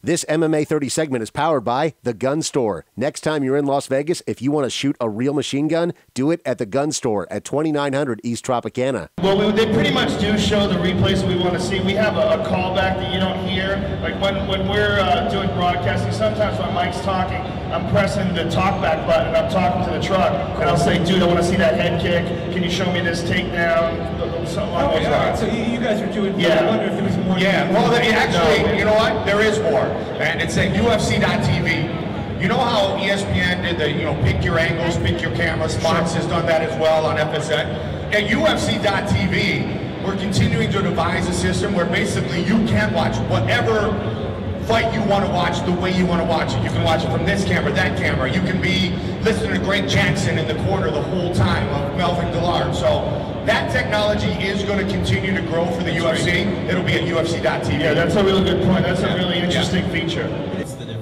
This MMA 30 segment is powered by The Gun Store. Next time you're in Las Vegas, if you want to shoot a real machine gun, do it at The Gun Store at 2900 East Tropicana. Well, they pretty much do show the replays that we want to see. We have a callback that you don't hear. Like when we're doing broadcasting, sometimes when Mike's talking, I'm pressing the talkback button and I'm talking to the truck, and I'll say, dude, I want to see that head kick. Can you show me this takedown? Something along those lines. So you guys are doing, yeah. I wonder if there was more. Yeah, well, actually, you know what? There is more. And it's at UFC.tv. You know how ESPN did the, pick your angles, pick your camera, Spots has done that as well on FSN. At UFC.tv, we're continuing to devise a system where basically you can watch whatever fight you want to watch the way you want to watch it. You can watch it from this camera, that camera. You can be listening to Greg Jackson in the corner the whole time of Melvin Gillard. So that technology is going to continue to grow for the UFC. It'll be at UFC.tv. Yeah, that's a really good point. That's a really interesting feature.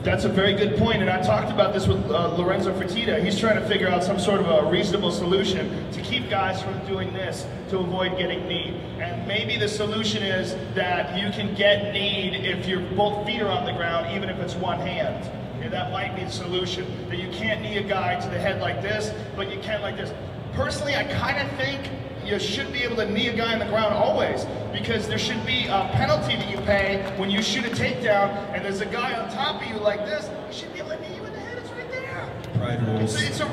That's a very good point, and I talked about this with Lorenzo Fertitta. He's trying to figure out some sort of a reasonable solution to keep guys from doing this to avoid getting kneed. And maybe the solution is that you can get kneed if your both feet are on the ground, even if it's one hand. And that might be the solution. That you can't knee a guy to the head like this, but you can like this. Personally, I kind of think you should be able to knee a guy on the ground always, because there should be a penalty that you pay when you shoot a takedown and there's a guy on top of you like this. You should be able to knee you in the head. It's right there. It's a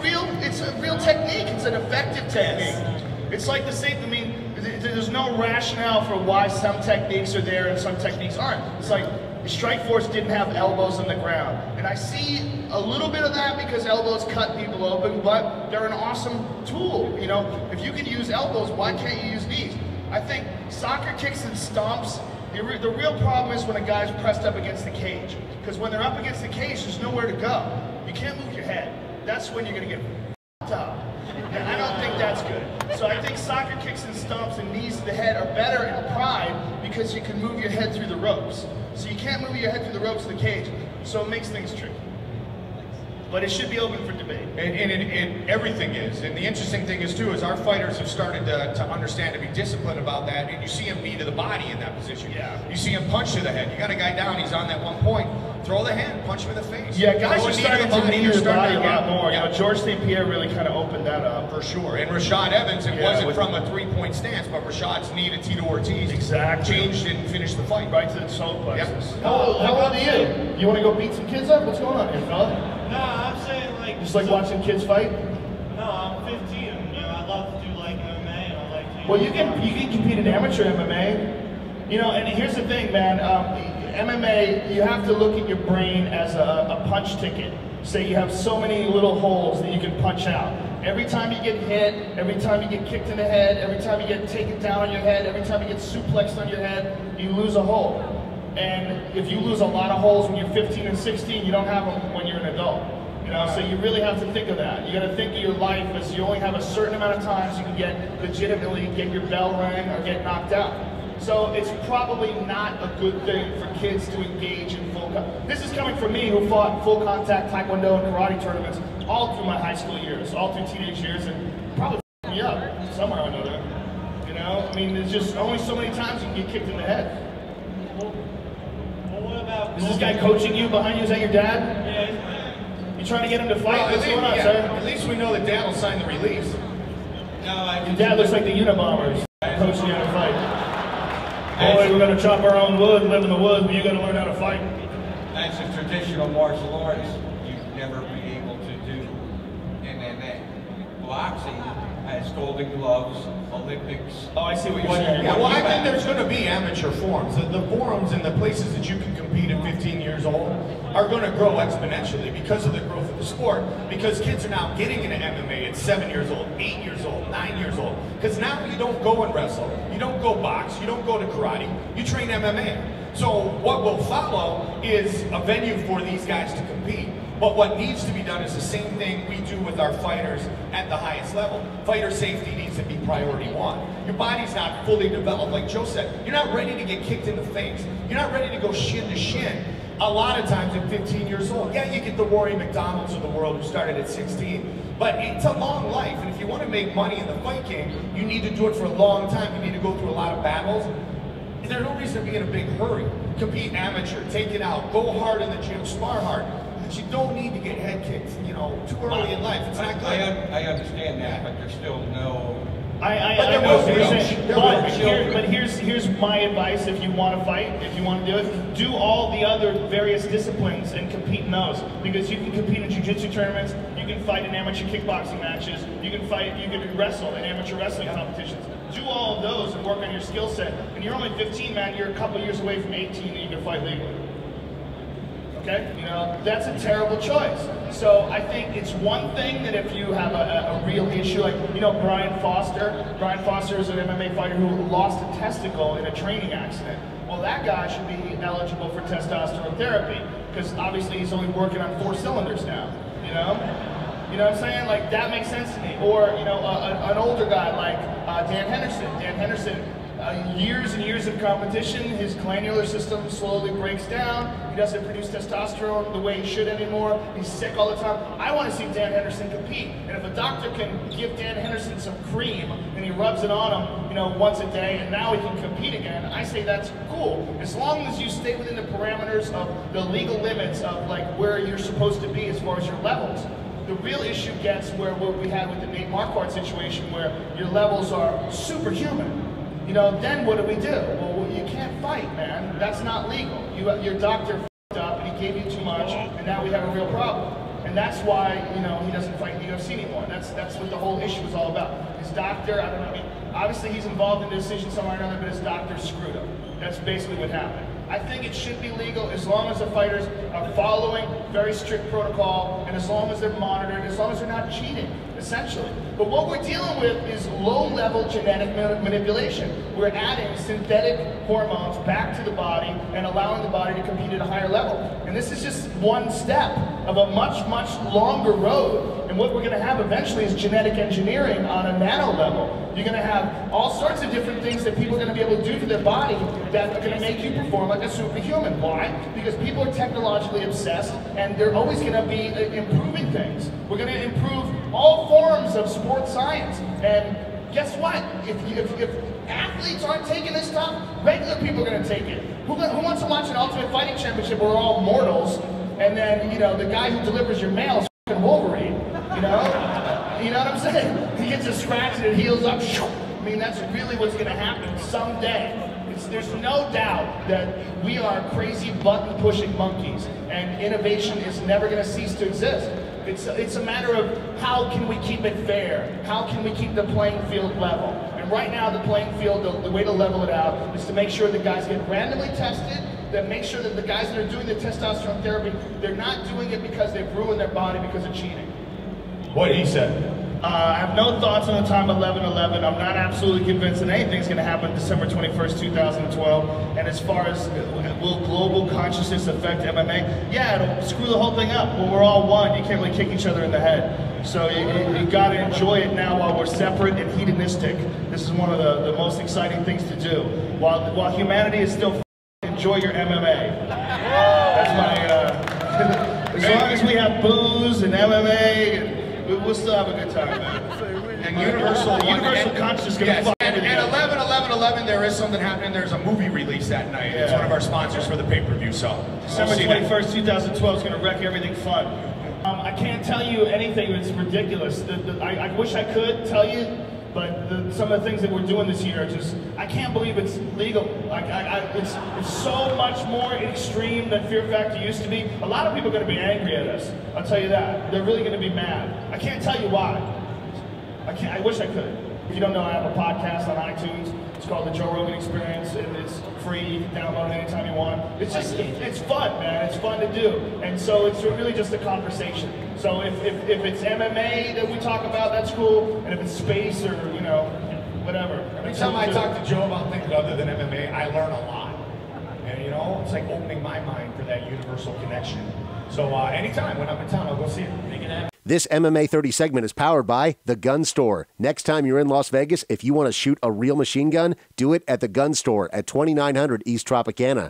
real technique. It's an effective technique. Yes. It's like the same. I mean, there's no rationale for why some techniques are there and some techniques aren't. It's like Strikeforce didn't have elbows on the ground, and I see a little bit of that because elbows cut people open, but they're an awesome tool. If you can use elbows, why can't you use knees? I think soccer kicks and stomps, the real problem is when a guy's pressed up against the cage, because when they're up against the cage, there's nowhere to go. You can't move your head. That's when you're going to get f***ed up. And I don't think that's good. So I think soccer kicks and stomps and knees to the head are better in pride because you can move your head through the ropes. So you can't move your head through the ropes of the cage, so it makes things tricky. But it should be open for debate. And everything is. And the interesting thing is, too, is our fighters have started to understand, to be disciplined about that. And you see him knee to the body in that position. Yeah. You see him punch to the head. You got a guy down, he's on that one point. Throw the hand, punch him in the face. Yeah, guys are starting to knee to the body a lot more. Yeah. George St. Pierre really kind of opened that up. For sure. And Rashad Evans, it wasn't from a three-point stance, but Rashad's knee to Tito Ortiz changed and finished the fight. Right to the soul plexus. Yep. How old are you? You want to go beat some kids up? What's going on here, fella? No, I'm saying like... Just like watching kids fight? No, I'm 15. I love to do like MMA and I like to... Well, you can compete in amateur MMA. And here's the thing, man. MMA, you have to look at your brain as a punch ticket. Say you have so many little holes that you can punch out. Every time you get hit, every time you get kicked in the head, every time you get taken down on your head, every time you get suplexed on your head, you lose a hole. And if you lose a lot of holes when you're 15 and 16, you don't have them when you're an adult. So you really have to think of that. You got to think of your life as you only have a certain amount of times you can legitimately get your bell rang or get knocked out. So it's probably not a good thing for kids to engage in full contact. This is coming from me, who fought full contact taekwondo and karate tournaments all through my high school years, all through teenage years, and probably f***ed me up somewhere or another. I mean, there's just only so many times you can get kicked in the head. Well, what about... Is this guy coaching you behind you? Is that your dad? Yeah. You trying to get him to fight? Well, What's going on, sir? At least we know that Dad will sign the release. No, Your dad looks like the Unabombers, coaching you how to fight. Boy, we're going to chop our own wood, live in the woods, but you got to learn how to fight. That's a traditional martial arts you'd never be able to do in MMA. Boxing has Golden Gloves, Olympics. Oh, I see what you're saying. Yeah, well, I think there's going to be amateur forums. The forums and the places that you can compete at 15 years old are going to grow exponentially because of the growth of the sport, because kids are now getting into MMA at 7 years old, 8 years old, 9 years old. Because now you don't go and wrestle, you don't go box, you don't go to karate, you train MMA. So what will follow is a venue for these guys to compete. But what needs to be done is the same thing we do with our fighters at the highest level. Fighter safety needs to be priority one. Your body's not fully developed, like Joe said. You're not ready to get kicked in the face. You're not ready to go shin to shin. A lot of times at 15 years old, yeah, you get the Rory McDonalds of the world who started at 16, but it's a long life, and if you want to make money in the fight game, you need to do it for a long time. You need to go through a lot of battles. there's no reason to be in a big hurry. Compete amateur, take it out, go hard in the gym, spar hard. But you don't need to get head kicked, you know, too early in life. It's not good. I understand that, but there's still no... But here's my advice if you want to fight, if you want to do it, do all the other various disciplines and compete in those. Because you can compete in jiu-jitsu tournaments, you can fight in amateur kickboxing matches, you can wrestle in amateur wrestling competitions. Do all of those and work on your skill set. And you're only 15, man, you're a couple years away from 18 and you can fight legally. Okay? You know, that's a terrible choice. So I think it's one thing that if you have a real issue, like, you know, Brian Foster is an MMA fighter who lost a testicle in a training accident. Well, that guy should be eligible for testosterone therapy, because obviously he's only working on 4 cylinders now, you know? You know what I'm saying? Like, that makes sense to me. Or, you know, an older guy like Dan Henderson. Dan Henderson, years and years of competition, his glandular system slowly breaks down. He doesn't produce testosterone the way he should anymore. He's sick all the time. I want to see Dan Henderson compete. And if a doctor can give Dan Henderson some cream and he rubs it on him, you know, once a day, and now he can compete again, I say that's cool. As long as you stay within the parameters of the legal limits of like where you're supposed to be as far as your levels. The real issue gets where what we had with the Nate Marquardt situation, where your levels are superhuman. You know, then what do we do? Well, you can't fight, man. That's not legal. Your doctor f***ed up and he gave you too much, and now we have a real problem. And that's why, you know, he doesn't fight in the UFC anymore. That's what the whole issue is all about. His doctor, I don't know, I mean, obviously he's involved in the decision somewhere or another, but his doctor screwed him. That's basically what happened. I think it should be legal as long as the fighters are following very strict protocol, and as long as they're monitored, as long as they're not cheating, essentially. But what we're dealing with is low-level genetic manipulation. We're adding synthetic hormones back to the body and allowing the body to compete at a higher level. And this is just one step of a much, much longer road. And what we're going to have eventually is genetic engineering on a nano level. You're going to have all sorts of different things that people are going to be able to do to their body that are going to make you perform like a superhuman. Why? Because people are technologically obsessed, and they're always going to be improving things. We're going to improve all forms of sports science. And guess what? If athletes aren't taking this stuff, regular people are going to take it. Who wants to watch an Ultimate Fighting Championship where we're all mortals, and then, you know, the guy who delivers your mail is f***ing Wolverine, you know? You know what I'm saying? He gets a scratch and it heals up. I mean, that's really what's going to happen someday. There's no doubt that we are crazy button-pushing monkeys, and innovation is never going to cease to exist. It's a matter of how can we keep it fair? How can we keep the playing field level? And right now, the playing field, the way to level it out is to make sure that guys get randomly tested, that make sure that the guys that are doing the testosterone therapy, they're not doing it because they've ruined their body because of cheating. What he said. I have no thoughts on the time 11/11. I'm not absolutely convinced that anything's going to happen December 21st, 2012. And as far as will global consciousness affect MMA? Yeah, it'll screw the whole thing up. Well, we're all one. You can't really kick each other in the head. So you got to enjoy it now while we're separate and hedonistic. This is one of the most exciting things to do. While humanity is still enjoy your MMA. That's my. As long as we have booze and MMA. We'll still have a good time, man. And Universal consciousness gonna yes, fuck and with you. 11/11/11, there is something happening. There's a movie release that night. It's one of our sponsors for the pay-per-view, so December 21st, 2012 is going to wreck everything fun. I can't tell you anything that's ridiculous. I wish I could tell you, but some of the things that we're doing this year are just, I can't believe it's legal. It's so much more extreme than Fear Factor used to be. A lot of people are going to be angry at us. I'll tell you that. They're really going to be mad. I can't tell you why. I wish I could. If you don't know, I have a podcast on iTunes. It's called The Joe Rogan Experience, and it's free. You can download it anytime you want. It's just, it's fun, man. It's fun to do. And so it's really just a conversation. So if it's MMA that we talk about, that's cool. And if it's space or, you know, whatever. Every time I talk to Joe about things other than MMA, I learn a lot. And, you know, it's like opening my mind for that universal connection. So anytime when I'm in town, I'll go see it. This MMA 30 segment is powered by The Gun Store. Next time you're in Las Vegas, if you want to shoot a real machine gun, do it at The Gun Store at 2900 East Tropicana.